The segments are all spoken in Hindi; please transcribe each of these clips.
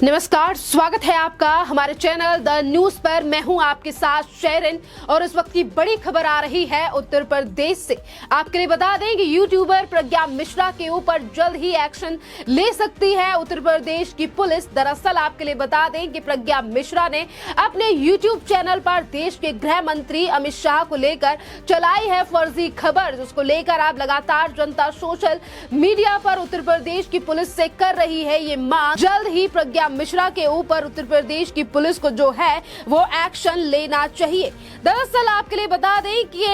नमस्कार, स्वागत है आपका हमारे चैनल द न्यूज पर। मैं हूं आपके साथ शेरिन और इस वक्त की बड़ी खबर आ रही है उत्तर प्रदेश से। आपके लिए बता दें कि यूट्यूबर प्रज्ञा मिश्रा के ऊपर जल्द ही एक्शन ले सकती है उत्तर प्रदेश की पुलिस। दरअसल आपके लिए बता दें कि प्रज्ञा मिश्रा ने अपने यूट्यूब चैनल पर देश के गृह मंत्री अमित शाह को लेकर चलाई है फर्जी खबर, जिसको लेकर आप लगातार जनता सोशल मीडिया पर उत्तर प्रदेश की पुलिस से कर रही है ये मांग। जल्द ही प्रज्ञा मिश्रा के ऊपर उत्तर प्रदेश की पुलिस को जो है वो एक्शन लेना चाहिए। दरअसल आपके लिए बता दें कि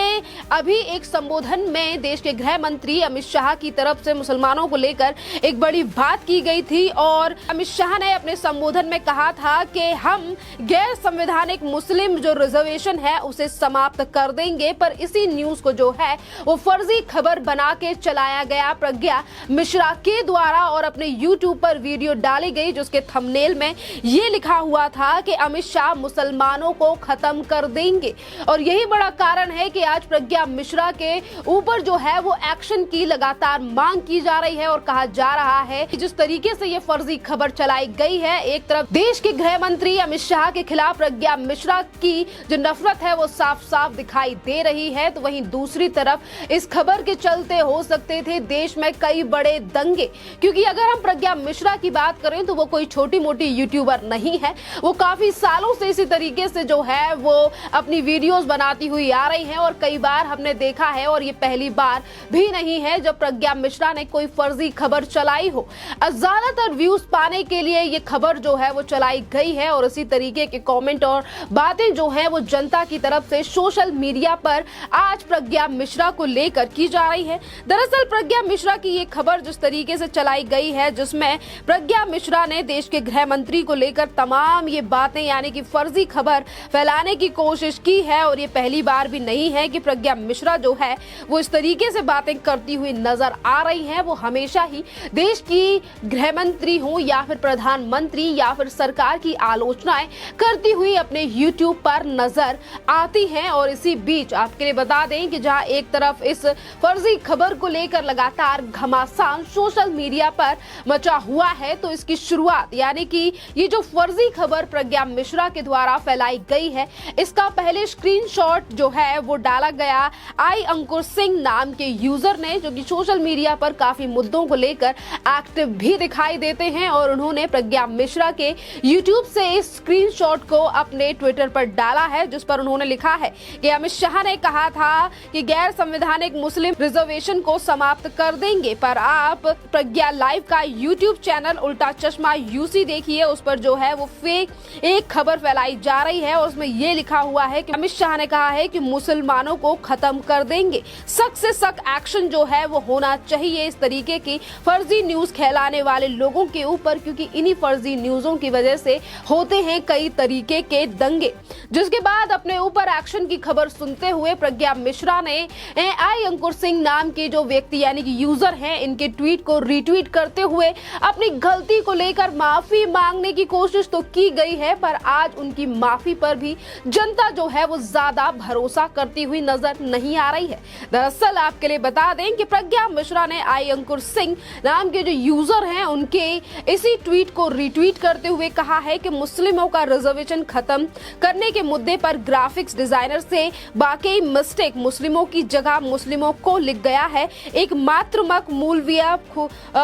अभी एक संबोधन में देश के गृह मंत्री अमित शाह की तरफ से मुसलमानों को लेकर एक बड़ी बात की गई थी और अमित शाह ने अपने संबोधन में कहा था कि हम गैर संवैधानिक मुस्लिम जो रिजर्वेशन है उसे समाप्त कर देंगे। पर इसी न्यूज को जो है वो फर्जी खबर बना के चलाया गया प्रज्ञा मिश्रा के द्वारा और अपने यूट्यूब पर वीडियो डाली गई, जिसके थंबनेल में ये लिखा हुआ था कि अमित शाह मुसलमानों को खत्म कर देंगे। और यही बड़ा कारण है कि आज प्रज्ञा मिश्रा के ऊपर जो है वो एक्शन की लगातार मांग की जा रही है और कहा जा रहा है कि जिस तरीके से ये फर्जी खबर चलाई गई है, एक तरफ देश के गृह मंत्री अमित शाह के खिलाफ प्रज्ञा मिश्रा की जो नफरत है वो साफ साफ दिखाई दे रही है, तो वहीं दूसरी तरफ इस खबर के चलते हो सकते थे देश में कई बड़े दंगे। क्योंकि अगर हम प्रज्ञा मिश्रा की बात करें तो वो कोई छोटी मोटी यूट्यूबर नहीं है, वो काफी सालों से इसी तरीके से जो है वो अपनी वीडियोस बनाती हुई आ रही हैं और कई बार हमने देखा है और ये पहली बार भी नहीं है जब प्रज्ञा मिश्रा ने कोई फर्जी खबर चलाई हो। ज्यादातर व्यूज पाने के लिए ये खबर जो है वो चलाई गई है और इसी तरीके के कमेंट और बातें जो है वो जनता की तरफ से सोशल मीडिया पर आज प्रज्ञा मिश्रा को लेकर की जा रही है। दरअसल प्रज्ञा मिश्रा की ये खबर जिस तरीके से चलाई गई है, जिसमें प्रज्ञा मिश्रा ने देश के गृह मंत्री को लेकर तमाम ये बातें यानी कि फर्जी खबर फैलाने की कोशिश की है और ये पहली बार भी नहीं है कि प्रज्ञा मिश्रा जो है वो इस तरीके से बातें करती हुई नजर आ रही है। वो हमेशा ही देश की गृह मंत्री हो या फिर प्रधानमंत्री या फिर सरकार की आलोचनाएं करती हुई अपने यूट्यूब पर नजर आती हैं। और इसी बीच आपके लिए बता दें कि जहां एक तरफ इस फर्जी खबर को लेकर लगातार घमासान सोशल मीडिया पर मचा हुआ है, तो इसकी शुरुआत यानी कि ये जो फर्जी खबर प्रज्ञा मिश्रा के द्वारा फैलाई गई है, इसका पहले स्क्रीनशॉट जो है वो डाला गया आई अंकुर सिंह नाम के यूजर ने, जो कि सोशल मीडिया पर काफी मुद्दों को लेकर एक्टिव भी दिखाई देते हैं। और उन्होंने प्रज्ञा मिश्रा के यूट्यूब से इस स्क्रीनशॉट को अपने ट्विटर पर डाला है, जिस पर उन्होंने लिखा है कि अमित शाह ने कहा था कि गैर संवैधानिक मुस्लिम रिजर्वेशन को समाप्त कर देंगे, पर आप प्रज्ञा लाइव का यूट्यूब चैनल उल्टा चश्मा यूसी देखिए, उस पर जो है वो फेक एक खबर फैलाई जा रही है और उसमें ये लिखा हुआ है कि अमित शाह ने कहा है कि मुसलमानों को खत्म कर देंगे, सख्त से सख्त एक्शन जो है वो होना चाहिए इस तरीके की फर्जी न्यूज फैलाने वाले लोगों के ऊपर, क्योंकि इन्हीं फर्जी न्यूजों की वजह से होते हैं कई तरीके के दंगे। जिसके बाद अपने ऊपर एक्शन की खबर सुनते हुए प्रज्ञा मिश्रा ने आई अंकुर सिंह नाम के जो व्यक्ति यानी कि यूजर हैं, इनके ट्वीट को रीट्वीट करते हुए अपनी गलती को लेकर माफी मांगने की कोशिश तो की गई है, पर आज उनकी माफी पर भी जनता जो है वो ज्यादा भरोसा करती हुई नजर नहीं आ रही है। दरअसल आपके लिए बता दें कि प्रज्ञा मिश्रा ने आई अंकुर सिंह नाम के जो यूजर हैं उनके इसी ट्वीट को रीट्वीट करते हुए कहा है कि मुस्लिमों का रिजर्वेशन खत्म करने के मुद्दे पर ग्राफिक्स डिजाइनर से वाकई मिस्टेक, मुस्लिमों की जगह मुस्लिमों को लिख गया है, एक मातृमक मूलविया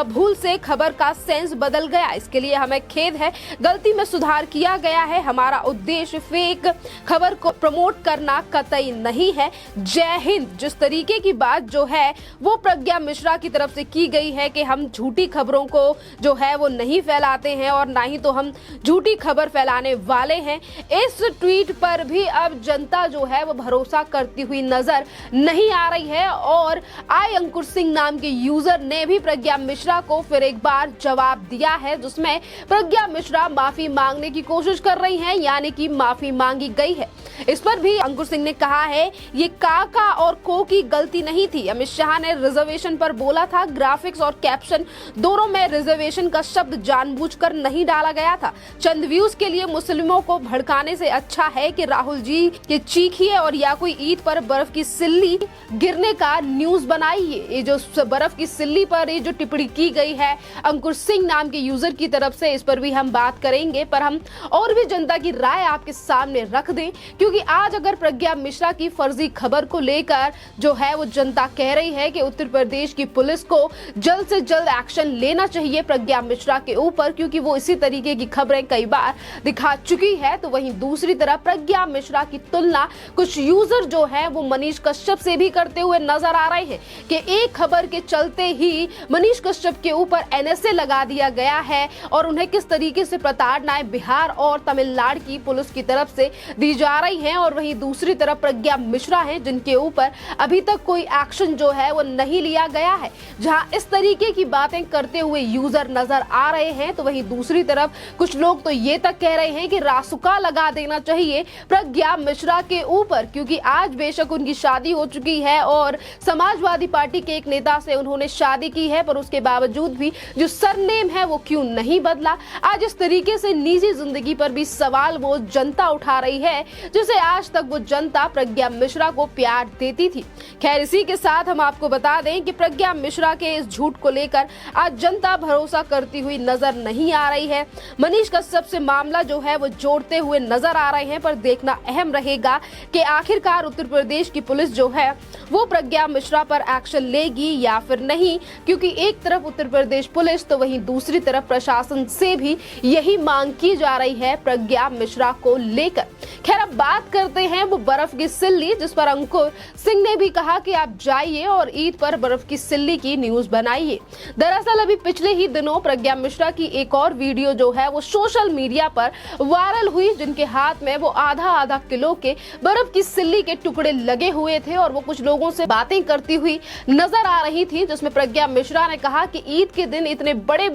भूल से खबर का सेंस बदल गया, इसके लिए हमें खेद है, गलती में सुधार किया गया है, हमारा उद्देश्य फेक खबर को प्रमोट करना कतई नहीं है, जय हिंद। जिस तरीके की बात जो है वो प्रज्ञा मिश्रा की तरफ से की गई है कि हम झूठी खबरों को जो है वो नहीं फैलाते हैं और ना ही तो हम झूठी खबर फैलाने वाले हैं, इस ट्वीट पर भी अब जनता जो है वो भरोसा करती हुई नजर नहीं आ रही है। और आई अंकुर सिंह नाम के यूजर ने भी प्रज्ञा मिश्रा को फिर एक बार जवाब दिया है, जिसमें प्रज्ञा मिश्रा माफी मांगने की कोशिश कर रही हैं, यानी कि माफी मांगी गई है। इस पर भी अंकुर सिंह ने कहा है ये काका और को की गलती नहीं थी, अमित शाह ने रिजर्वेशन पर बोला था, ग्राफिक्स और कैप्शन दोनों में रिजर्वेशन का शब्द जानबूझकर नहीं डाला गया था, चंद व्यूज के लिए मुस्लिमों को भड़काने से अच्छा है कि राहुल जी के चीखिए और या कोई ईद पर बर्फ की सिल्ली गिरने का न्यूज बनाइए। ये जो बर्फ की सिल्ली पर ये जो टिप्पणी की गई है अंकुर सिंह नाम के यूजर की तरफ से, इस पर भी हम बात करेंगे, पर हम और भी जनता की राय आपके सामने रख दें, क्योंकि आज अगर प्रज्ञा मिश्रा की फर्जी खबर को लेकर जो है वो जनता कह रही है कि उत्तर प्रदेश की पुलिस को जल्द से जल्द एक्शन लेना चाहिए प्रज्ञा मिश्रा के ऊपर, क्योंकि वो इसी तरीके की खबरें कई बार दिखा चुकी है। तो वहीं दूसरी तरफ प्रज्ञा मिश्रा की तुलना कुछ यूजर जो है वो मनीष कश्यप से भी करते हुए नजर आ रहे हैं कि एक खबर के चलते ही मनीष कश्यप के ऊपर एनएसए लगा दिया गया है और उन्हें किस तरीके से प्रताड़नाएं बिहार और तमिलनाडु की पुलिस की तरफ से दी जा रही हैं। और वहीं दूसरी तरफ प्रज्ञा मिश्रा हैं जिनके ऊपर अभी तक कोई एक्शन जो है वो नहीं लिया गया है, जहां इस तरीके की बातें करते हुए यूजर नजर आ रहे हैं। तो वहीं दूसरी तरफ कुछ लोग तो ये तक कह रहे हैं कि रासुका लगा देना चाहिए प्रज्ञा मिश्रा के ऊपर, क्योंकि आज बेशक उनकी शादी हो चुकी है और समाजवादी पार्टी के एक नेता से उन्होंने शादी की है, पर उसके बावजूद भी जो सरनेम है वो क्यों नहीं बदला। आज इस तरीके से निजी जिंदगी पर भी सवाल वो जनता उठा रही है जिसे आज तक वो जनता प्रज्ञा मिश्रा को प्यार देती थी। खैर, इसी के साथ हम आपको बता दें कि प्रज्ञा मिश्रा के इस झूठ को लेकर आज जनता भरोसा करती हुई नजर नहीं आ रही है। मनीष कश्यप से मामला जो है वो जोड़ते हुए नजर आ रहे हैं, पर देखना अहम रहेगा कि आखिरकार उत्तर प्रदेश की पुलिस जो है वो प्रज्ञा मिश्रा पर एक्शन लेगी या फिर नहीं, क्योंकि एक तरफ उत्तर प्रदेश पुलिस तो वहीं दूसरी तरफ प्रशासन से भी यही मांग की जा रही है प्रज्ञा मिश्रा को लेकर। खैर, अब बात करते हैं वो बर्फ की सिल्ली, जिस पर अंकुर सिंह ने भी कहा कि आप जाइए और ईद पर बर्फ की सिल्ली की न्यूज बनाइए। दरअसल अभी पिछले ही दिनों प्रज्ञा मिश्रा की एक और वीडियो जो है वो सोशल मीडिया पर वायरल हुई, जिनके हाथ में वो आधा किलो के बर्फ की सिल्ली के टुकड़े लगे हुए थे और वो कुछ लोगों से बातें करती हुई नजर आ रही थी, जिसमें प्रज्ञा मिश्रा ने कहा कि ईद के दिन इतने बड़ी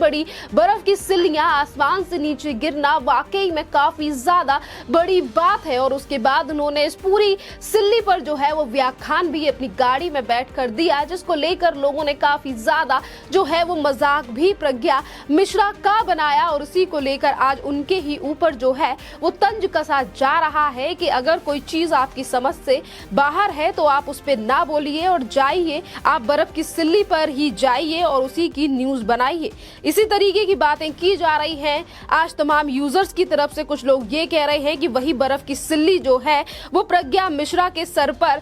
बर्फ की सिल्लियां आसमान से नीचे गिरना वाकई में काफी ज्यादा बड़ी बात है। और उसके बाद उन्होंने इस पूरी सिल्ली पर जो है वो व्याख्यान भी अपनी गाड़ी में बैठकर दिया, जिसको लेकर लोगों ने काफी ज्यादा जो है वो मजाक भी प्रज्ञा मिश्रा का बनाया और उसी को लेकर आज उनके ही ऊपर जो है वो तंज कसा जा रहा है कि अगर कोई चीज आपकी समझ से बाहर है तो आप उस पर ना बोलिए और जाइए, आप बर्फ की सिल्ली पर ही जाइए और उसी की न्यूज बनाइए। इसी तरीके की बातें की जा रही हैं आज तमाम यूजर्स की तरफ से। कुछ लोग ये कह रहे हैं कि वही बर्फ की सिल्ली जो है वो प्रज्ञा मिश्रा के सर पर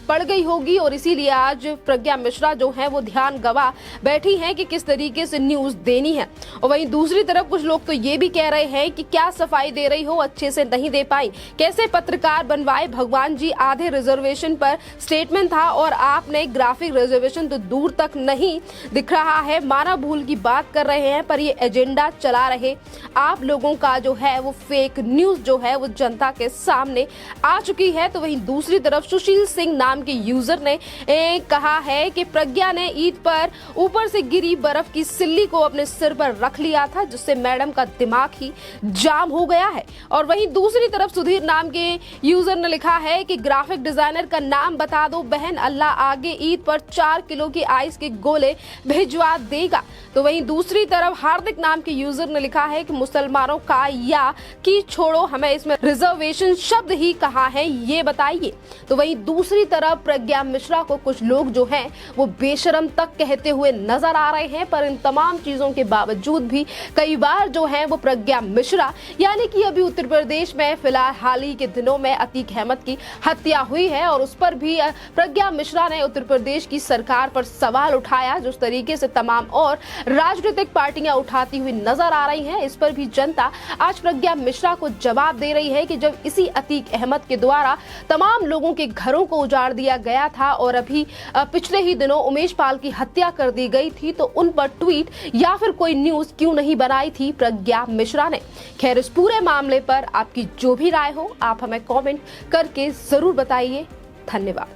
पड़ गई होगी और इसीलिए आज प्रज्ञा मिश्रा जो है वो ध्यान गवा बैठी हैं कि किस तरीके से न्यूज देनी है। और वहीं दूसरी तरफ कुछ लोग तो ये भी कह रहे हैं कि क्या सफाई दे रही हो, अच्छे से नहीं दे पाई, कैसे पत्रकार बनवाए, भगवान जी आधे रिजर्वेशन पर स्टेटमेंट था और आपने ग्राफिक रिजर्वेशन तो दूर तक नहीं दिख रहा है, मानव भूल की बात कर रहे हैं, पर ये एजेंडा चला रहे आप लोगों का जो है वो फेक न्यूज जो है वो जनता के सामने आ चुकी है। तो वहीं दूसरी तरफ सुशील सिंह नाम के यूजर ने कहा है कि प्रज्ञा ने ईद पर ऊपर से गिरी बर्फ की सिल्ली को अपने सिर पर रख लिया था, जिससे मैडम का दिमाग ही जाम हो गया है। और वहीं दूसरी तरफ सुधीर नाम के यूजर ने लिखा है कि ग्राफिक डिजाइनर का नाम बता दो बहन, अल्लाह आगे ईद पर 4 किलो की आइस के गोले भिजवा देगा। तो वहीं दूसरी तरफ हार्दिक नाम के यूजर ने लिखा है कि मुसलमानों का या कि छोड़ो, हमें इसमें रिजर्वेशन शब्द ही कहाँ है ये बताइए। तो वहीं दूसरी तरफ प्रज्ञा मिश्रा को कुछ लोग जो हैं वो बेशरम तक कहते हुए नजर आ रहे हैं, पर इन तमाम चीजों के बावजूद भी कई बार जो है वो प्रज्ञा मिश्रा यानी कि अभी उत्तर प्रदेश में फिलहाल हाल ही के दिनों में अतीक अहमद की हत्या हुई है और उस पर भी प्रज्ञा मिश्रा ने उत्तर प्रदेश की सरकार पर सवाल उठाया, जिस तरीके से तमाम और राजनीतिक पार्टियां उठाती हुई नजर आ रही हैं। इस पर भी जनता आज प्रज्ञा मिश्रा को जवाब दे रही है कि जब इसी अतीक अहमद के द्वारा तमाम लोगों के घरों को उजाड़ दिया गया था और अभी पिछले ही दिनों उमेश पाल की हत्या कर दी गई थी, तो उन पर ट्वीट या फिर कोई न्यूज क्यों नहीं बनाई थी प्रज्ञा मिश्रा ने। खैर, इस पूरे मामले पर आपकी जो भी राय हो आप हमें कमेंट करके जरूर बताइए। धन्यवाद।